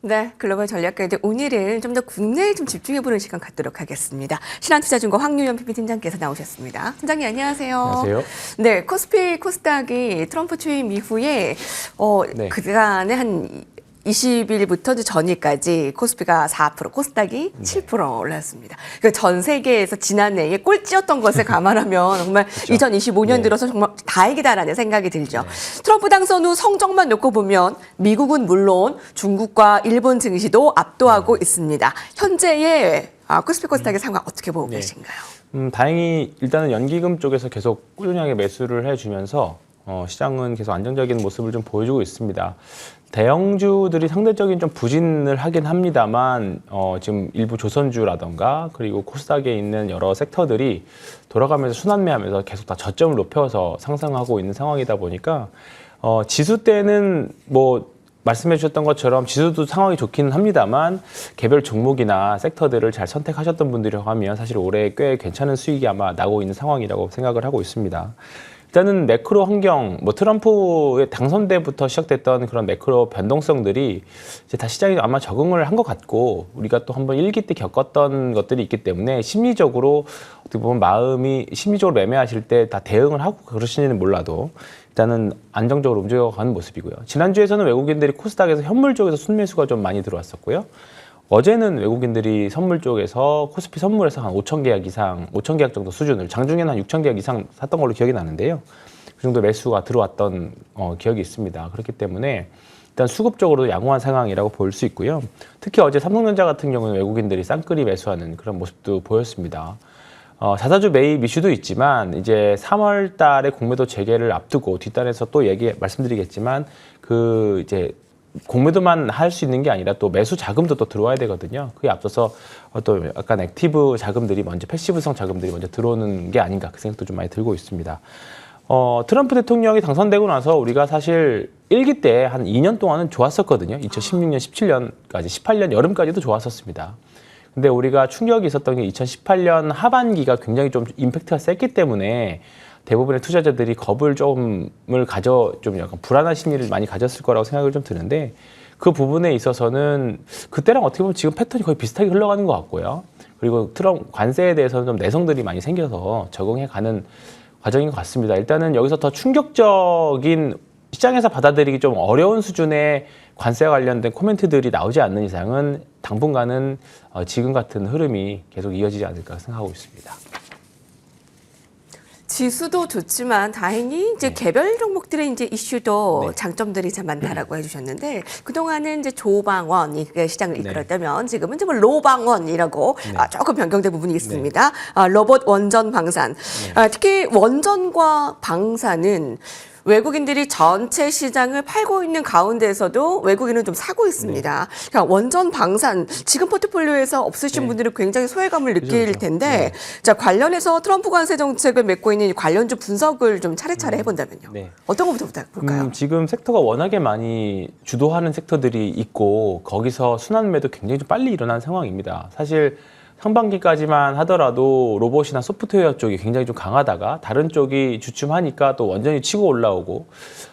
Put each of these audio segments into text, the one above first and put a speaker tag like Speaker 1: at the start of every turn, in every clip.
Speaker 1: 네, 글로벌 전략가이드 오늘은 좀 더 국내에 좀 집중해보는 시간 갖도록 하겠습니다. 신한투자증권 황유연 PB팀장께서 나오셨습니다. 팀장님 안녕하세요.
Speaker 2: 안녕하세요.
Speaker 1: 네, 코스피 코스닥이 트럼프 취임 이후에
Speaker 2: 네.
Speaker 1: 그간에 한 20일부터 전일까지 코스피가 4%, 코스닥이 7% 올랐습니다. 그러니까 전 세계에서 지난해에 꼴찌였던 것을 감안하면 정말
Speaker 2: 그렇죠.
Speaker 1: 2025년
Speaker 2: 네.
Speaker 1: 들어서 정말 다행이다라는 생각이 들죠.
Speaker 2: 네.
Speaker 1: 트럼프 당선 후 성적만 놓고 보면 미국은 물론 중국과 일본 증시도 압도하고 있습니다. 현재의 코스피 코스닥의 상황 어떻게 보고
Speaker 2: 네.
Speaker 1: 계신가요?
Speaker 2: 다행히 일단은 연기금 쪽에서 계속 꾸준하게 매수를 해주면서 시장은 계속 안정적인 모습을 좀 보여주고 있습니다. 대형주들이 상대적인 좀 부진을 하긴 합니다만 지금 일부 조선주라던가 그리고 코스닥에 있는 여러 섹터들이 돌아가면서 순환매하면서 계속 다 저점을 높여서 상승하고 있는 상황이다 보니까 지수 때는 뭐 말씀해 주셨던 것처럼 지수도 상황이 좋기는 합니다만 개별 종목이나 섹터들을 잘 선택하셨던 분들이라고 하면 사실 올해 꽤 괜찮은 수익이 아마 나고 있는 상황이라고 생각을 하고 있습니다. 일단은 매크로 환경, 뭐 트럼프의 당선 때부터 시작됐던 그런 매크로 변동성들이 이제 다 시장이 아마 적응을 한 것 같고 우리가 또 한번 일기 때 겪었던 것들이 있기 때문에 심리적으로 어떻게 보면 마음이 심리적으로 매매하실 때 다 대응을 하고 그러시지는 몰라도 일단은 안정적으로 움직여가는 모습이고요. 지난주에서는 외국인들이 코스닥에서 현물 쪽에서 순매수가 좀 많이 들어왔었고요. 어제는 외국인들이 선물 쪽에서 코스피 선물에서 한 5천 계약 이상, 5천 계약 정도 수준을 장중에는 한 6천 계약 이상 샀던 걸로 기억이 나는데요. 그 정도 매수가 들어왔던 기억이 있습니다. 그렇기 때문에 일단 수급적으로도 양호한 상황이라고 볼 수 있고요. 특히 어제 삼성전자 같은 경우는 외국인들이 쌍끌이 매수하는 그런 모습도 보였습니다. 자사주 매입 이슈도 있지만 이제 3월 달에 공매도 재개를 앞두고 뒷단에서 또 말씀드리겠지만 그 이제 공매도만 할 수 있는 게 아니라 또 매수 자금도 또 들어와야 되거든요. 그에 앞서서 또 약간 액티브 자금들이 먼저 패시브성 자금들이 먼저 들어오는 게 아닌가 그 생각도 좀 많이 들고 있습니다. 트럼프 대통령이 당선되고 나서 우리가 사실 일기 때 한 2년 동안은 좋았었거든요. 2016년, 17년까지, 18년 여름까지도 좋았었습니다. 근데 우리가 충격이 있었던 게 2018년 하반기가 굉장히 좀 임팩트가 셌기 때문에 대부분의 투자자들이 겁을 좀 약간 불안한 심리를 많이 가졌을 거라고 생각을 좀 드는데 그 부분에 있어서는 그때랑 어떻게 보면 지금 패턴이 거의 비슷하게 흘러가는 것 같고요. 그리고 트럼프 관세에 대해서는 좀 내성들이 많이 생겨서 적응해가는 과정인 것 같습니다. 일단은 여기서 더 충격적인 시장에서 받아들이기 좀 어려운 수준의 관세와 관련된 코멘트들이 나오지 않는 이상은 당분간은 지금 같은 흐름이 계속 이어지지 않을까 생각하고 있습니다.
Speaker 1: 지수도 좋지만 다행히 이제 개별 종목들의 이제 이슈도 장점들이 참 많다라고 해주셨는데 그동안은 이제 조방원이 시장을 이끌었다면 지금은 이제 뭐 로방원이라고 조금 변경된 부분이 있습니다. 로봇 원전 방산. 특히 원전과 방산은 외국인들이 전체 시장을 팔고 있는 가운데에서도 외국인은 좀 사고 있습니다. 그러니까 원전 방산 지금 포트폴리오에서 없으신 분들은 굉장히 소외감을 느낄 텐데 자 관련해서 트럼프 관세 정책을 맺고 있는 관련주 분석을 좀 차례차례 해본다면요. 어떤 것부터 볼까요?
Speaker 2: 지금 섹터가 워낙에 많이 주도하는 섹터들이 있고 거기서 순환매도 굉장히 좀 빨리 일어난 상황입니다. 사실 상반기까지만 하더라도 로봇이나 소프트웨어 쪽이 굉장히 좀 강하다가 다른 쪽이 주춤하니까 또 완전히 치고 올라오고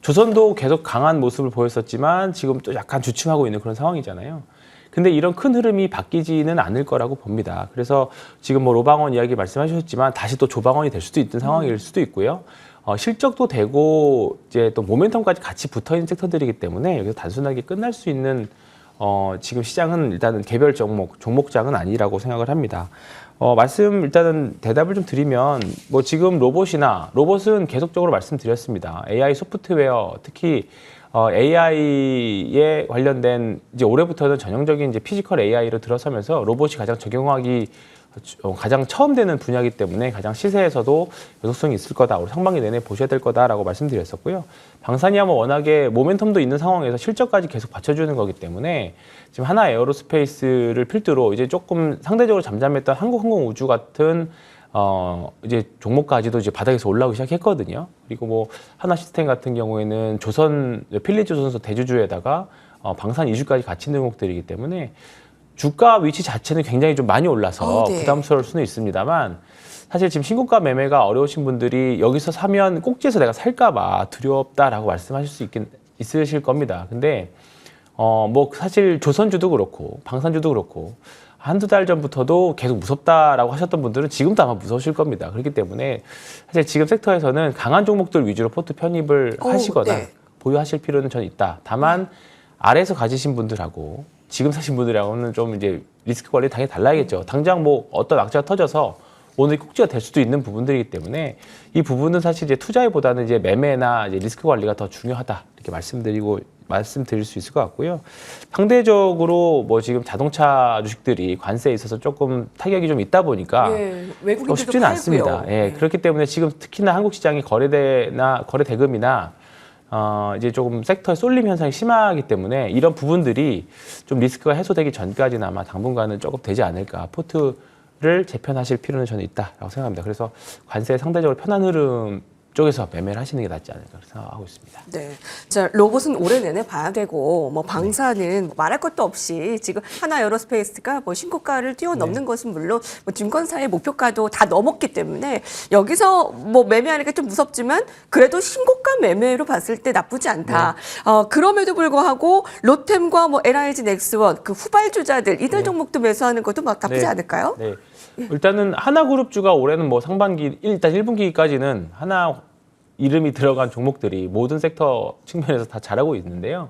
Speaker 2: 조선도 계속 강한 모습을 보였었지만 지금 또 약간 주춤하고 있는 그런 상황이잖아요. 근데 이런 큰 흐름이 바뀌지는 않을 거라고 봅니다. 그래서 지금 뭐 로방원 이야기 말씀하셨지만 다시 또 조방원이 될 수도 있는 상황일 수도 있고요. 실적도 되고 이제 또 모멘텀까지 같이 붙어 있는 섹터들이기 때문에 여기서 단순하게 끝날 수 있는 지금 시장은 일단은 개별 종목장은 아니라고 생각을 합니다. 일단은 대답을 좀 드리면, 뭐 지금 로봇은 계속적으로 말씀드렸습니다. AI 소프트웨어, 특히, AI에 관련된, 이제 올해부터는 전형적인 이제 피지컬 AI로 들어서면서 로봇이 가장 처음 되는 분야이기 때문에 가장 시세에서도 연속성이 있을 거다. 우리 상반기 내내 보셔야 될 거다라고 말씀드렸었고요. 방산이야 뭐 워낙에 모멘텀도 있는 상황에서 실적까지 계속 받쳐주는 거기 때문에 지금 하나 에어로스페이스를 필두로 이제 조금 상대적으로 잠잠했던 한국항공우주 같은 이제 종목까지도 이제 바닥에서 올라오기 시작했거든요. 그리고 뭐 하나 시스템 같은 경우에는 필리조선소 대주주에다가 방산 이주까지 같이 있는 종목들이기 때문에 주가 위치 자체는 굉장히 좀 많이 올라서 부담스러울 수는 있습니다만 사실 지금 신고가 매매가 어려우신 분들이 여기서 사면 꼭지에서 내가 살까 봐 두렵다라고 말씀하실 수 있으실 겁니다. 근데 뭐 사실 조선주도 그렇고 방산주도 그렇고 한두 달 전부터도 계속 무섭다라고 하셨던 분들은 지금도 아마 무서우실 겁니다. 그렇기 때문에 사실 지금 섹터에서는 강한 종목들 위주로 포트 편입을 하시거나
Speaker 1: 네.
Speaker 2: 보유하실 필요는 저는 있다. 다만 아래에서 가지신 분들하고 지금 사신 분들하고는 좀 이제 리스크 관리 당연히 달라야겠죠. 당장 뭐 어떤 악재가 터져서 오늘 꼭지가 될 수도 있는 부분들이기 때문에 이 부분은 사실 이제 투자보다는 이제 매매나 이제 리스크 관리가 더 중요하다 이렇게 말씀드릴 수 있을 것 같고요. 상대적으로 뭐 지금 자동차 주식들이 관세에 있어서 조금 타격이 좀 있다 보니까
Speaker 1: 외국인들도
Speaker 2: 쉽지는
Speaker 1: 팔고요.
Speaker 2: 않습니다. 예, 그렇기 때문에 지금 특히나 한국 시장이 거래 대금이나 이제 조금 섹터의 쏠림 현상이 심하기 때문에 이런 부분들이 좀 리스크가 해소되기 전까지는 아마 당분간은 조금 되지 않을까. 포트를 재편하실 필요는 저는 있다라고 생각합니다. 그래서 관세에 상대적으로 편한 흐름 쪽에서 매매를 하시는 게 낫지 않을까 생각하고 있습니다.
Speaker 1: 네. 자, 로봇은 올해 내내 봐야 되고, 뭐, 방사는 뭐 말할 것도 없이 지금 하나 에어로스페이스가 뭐 신고가를 뛰어넘는 것은 물론 뭐 증권사의 목표가도 다 넘었기 때문에 여기서 뭐 매매하니까 좀 무섭지만 그래도 신고가 매매로 봤을 때 나쁘지 않다. 그럼에도 불구하고 롯템과 뭐 LIG 넥스원 그 후발주자들 이들 종목도 매수하는 것도 막 나쁘지 않을까요?
Speaker 2: 네. 일단은 하나그룹주가 올해는 뭐 상반기 일단 1분기까지는 하나 이름이 들어간 종목들이 모든 섹터 측면에서 다 잘하고 있는데요.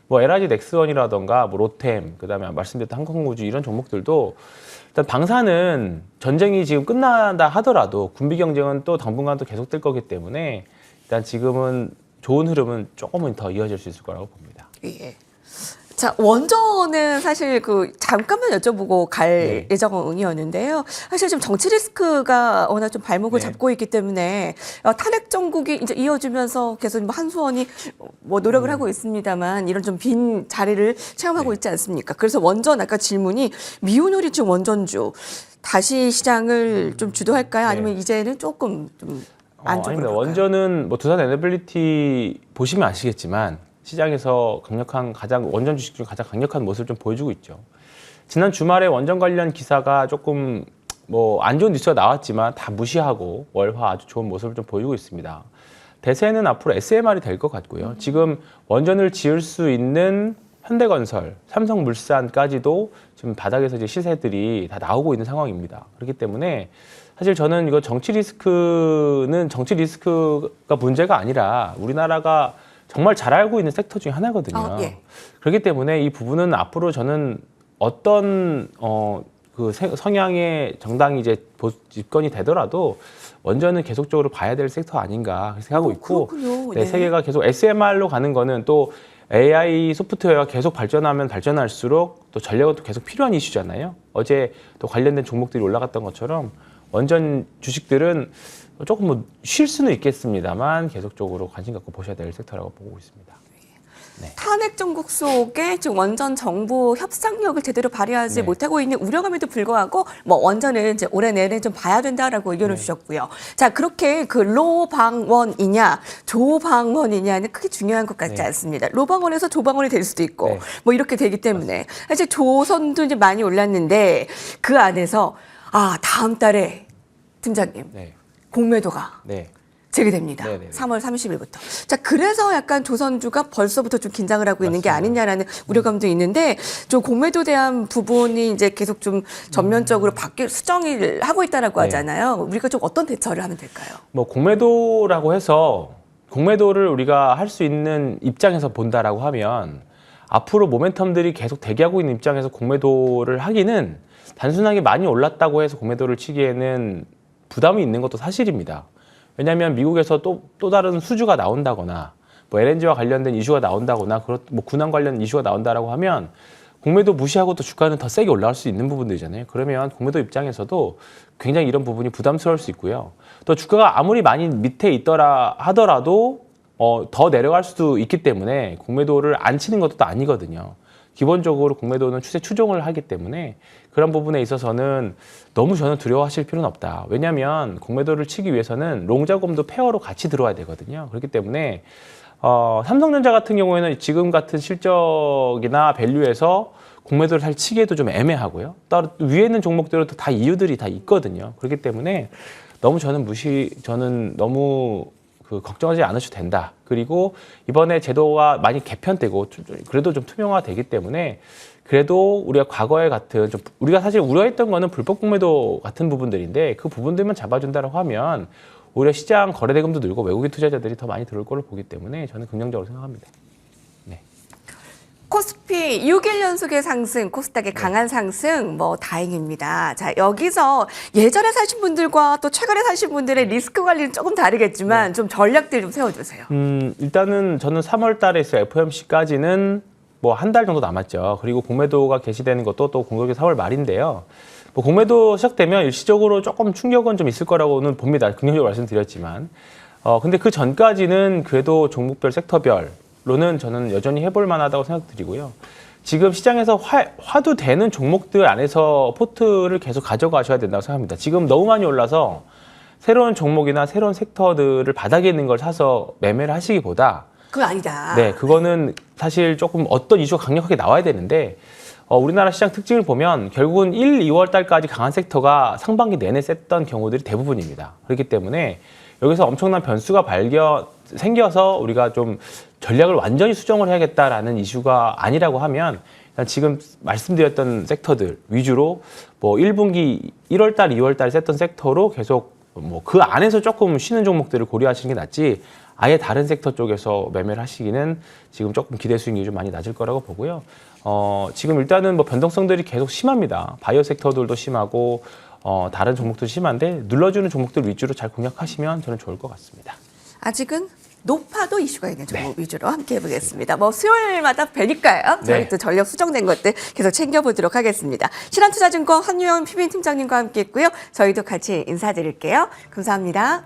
Speaker 2: 뭐 LIG 넥스원이라던가 뭐 롯템, 그다음에 말씀드렸던 한국우주 이런 종목들도 일단 방사는 전쟁이 지금 끝난다 하더라도 군비 경쟁은 또 당분간 또 계속될 거기 때문에 일단 지금은 좋은 흐름은 조금은 더 이어질 수 있을 거라고 봅니다.
Speaker 1: 예. 자, 원전은 사실 그 잠깐만 여쭤보고 갈 예정이었는데요. 사실 좀 정치 리스크가 워낙 좀 발목을 잡고 있기 때문에 탄핵 정국이 이제 이어지면서 계속 뭐 한수원이 뭐 노력을 하고 있습니다만 이런 좀 빈 자리를 체험하고 있지 않습니까? 그래서 원전 아까 질문이 미운우리 중 원전주 다시 시장을 좀 주도할까요? 아니면 이제는 조금 좀 안쪽으로
Speaker 2: 아닙니다.
Speaker 1: 갈까요?
Speaker 2: 원전은 뭐 두산 에너빌리티 보시면 아시겠지만 시장에서 원전 주식 중 가장 강력한 모습을 좀 보여주고 있죠. 지난 주말에 원전 관련 기사가 조금 뭐 안 좋은 뉴스가 나왔지만 다 무시하고 월화 아주 좋은 모습을 좀 보여주고 있습니다. 대세는 앞으로 SMR이 될 것 같고요. 지금 원전을 지을 수 있는 현대건설, 삼성물산까지도 지금 바닥에서 이제 시세들이 다 나오고 있는 상황입니다. 그렇기 때문에 사실 저는 이거 정치 리스크가 문제가 아니라 우리나라가 정말 잘 알고 있는 sek터 중에 하나거든요. 그렇기 때문에 이 부분은 앞으로 저는 어떤 그 성향의 정당이 이제 집권이 되더라도 원전은 계속적으로 봐야 될 섹터 아닌가 생각하고 있고, 세계가 계속 SMR로 가는 거는 또 AI 소프트웨어가 계속 발전하면 발전할수록 또 전력은 또 계속 필요한 이슈잖아요. 어제 또 관련된 종목들이 올라갔던 것처럼 원전 주식들은 조금 뭐 쉴 수는 있겠습니다만 계속적으로 관심 갖고 보셔야 될 섹터라고 보고 있습니다. 네.
Speaker 1: 탄핵 정국 속에 지금 원전 정부 협상력을 제대로 발휘하지 못하고 있는 우려감에도 불구하고 뭐 원전은 이제 올해 내내 좀 봐야 된다라고 의견을 주셨고요. 자, 그렇게 그 로방원이냐 조방원이냐는 크게 중요한 것 같지 않습니다. 로방원에서 조방원이 될 수도 있고 뭐 이렇게 되기 때문에 사실 조선도 이제 많이 올랐는데 그 안에서 다음 달에 팀장님 공매도가 재개됩니다. 3월 30일부터. 자, 그래서 약간 조선주가 벌써부터 좀 긴장을 하고 있는 게 아니냐라는 우려감도 있는데 좀 공매도에 대한 부분이 이제 계속 좀 전면적으로 수정을 하고 있다라고 하잖아요. 우리가 좀 어떤 대처를 하면 될까요?
Speaker 2: 뭐 공매도라고 해서 공매도를 우리가 할 수 있는 입장에서 본다라고 하면 앞으로 모멘텀들이 계속 대기하고 있는 입장에서 공매도를 하기는 단순하게 많이 올랐다고 해서 공매도를 치기에는 부담이 있는 것도 사실입니다. 왜냐하면 미국에서 또 다른 수주가 나온다거나 뭐 LNG와 관련된 이슈가 나온다거나 뭐 군항 관련 이슈가 나온다라고 하면 공매도 무시하고 또 주가는 더 세게 올라갈 수 있는 부분들이잖아요. 그러면 공매도 입장에서도 굉장히 이런 부분이 부담스러울 수 있고요. 또 주가가 아무리 많이 밑에 있더라 하더라도 더 내려갈 수도 있기 때문에 공매도를 안 치는 것도 아니거든요. 기본적으로 공매도는 추세 추종을 하기 때문에 그런 부분에 있어서는 너무 저는 두려워하실 필요는 없다. 왜냐하면 공매도를 치기 위해서는 롱자금도 페어로 같이 들어와야 되거든요. 그렇기 때문에 삼성전자 같은 경우에는 지금 같은 실적이나 밸류에서 공매도를 잘 치기에도 좀 애매하고요. 따로 위에 있는 종목들은 다 이유들이 다 있거든요. 그렇기 때문에 저는 너무 그 걱정하지 않으셔도 된다. 그리고 이번에 제도가 많이 개편되고 그래도 좀 투명화되기 때문에 그래도 우리가 과거에 같은 좀 우리가 사실 우려했던 거는 불법 공매도 같은 부분들인데 그 부분들만 잡아준다라고 하면 오히려 시장 거래대금도 늘고 외국인 투자자들이 더 많이 들어올 걸로 보기 때문에 저는 긍정적으로 생각합니다. 네.
Speaker 1: 코스피 6일 연속의 상승, 코스닥의 강한 상승, 뭐 다행입니다. 자, 여기서 예전에 사신 분들과 또 최근에 사신 분들의 리스크 관리는 조금 다르겠지만 좀 전략들 좀 세워주세요.
Speaker 2: 일단은 저는 3월 달에 있을 FOMC까지는 뭐 한 달 정도 남았죠. 그리고 공매도가 개시되는 것도 또 공격이 4월 말인데요. 뭐 공매도 시작되면 일시적으로 조금 충격은 좀 있을 거라고는 봅니다. 긍정적으로 말씀드렸지만. 근데 그 전까지는 그래도 종목별, 섹터별로는 저는 여전히 해볼 만하다고 생각드리고요. 지금 시장에서 화두되는 종목들 안에서 포트를 계속 가져가셔야 된다고 생각합니다. 지금 너무 많이 올라서 새로운 종목이나 새로운 섹터들을 바닥에 있는 걸 사서 매매를 하시기보다
Speaker 1: 그건 아니다.
Speaker 2: 네, 그거는 사실 조금 어떤 이슈가 강력하게 나와야 되는데 우리나라 시장 특징을 보면 결국은 1, 2월 달까지 강한 섹터가 상반기 내내 셌던 경우들이 대부분입니다. 그렇기 때문에 여기서 엄청난 변수가 생겨서 우리가 좀 전략을 완전히 수정을 해야겠다라는 이슈가 아니라고 하면 일단 지금 말씀드렸던 섹터들 위주로 뭐 1분기 1월 달, 2월 달 셌던 섹터로 계속 뭐 그 안에서 조금 쉬는 종목들을 고려하시는 게 낫지 아예 다른 섹터 쪽에서 매매를 하시기는 지금 조금 기대 수익률이 좀 많이 낮을 거라고 보고요. 지금 일단은 뭐 변동성들이 계속 심합니다. 바이오 섹터들도 심하고 다른 종목도 심한데 눌러주는 종목들 위주로 잘 공략하시면 저는 좋을 것 같습니다.
Speaker 1: 아직은 높아도 이슈가 있는 종목 위주로 함께 해보겠습니다. 뭐 수요일마다 뵈니까요. 저희
Speaker 2: 네.
Speaker 1: 또 전력 수정된 것들 계속 챙겨보도록 하겠습니다. 신한투자증권 한유현 PB팀장님과 함께했고요. 저희도 같이 인사드릴게요. 감사합니다.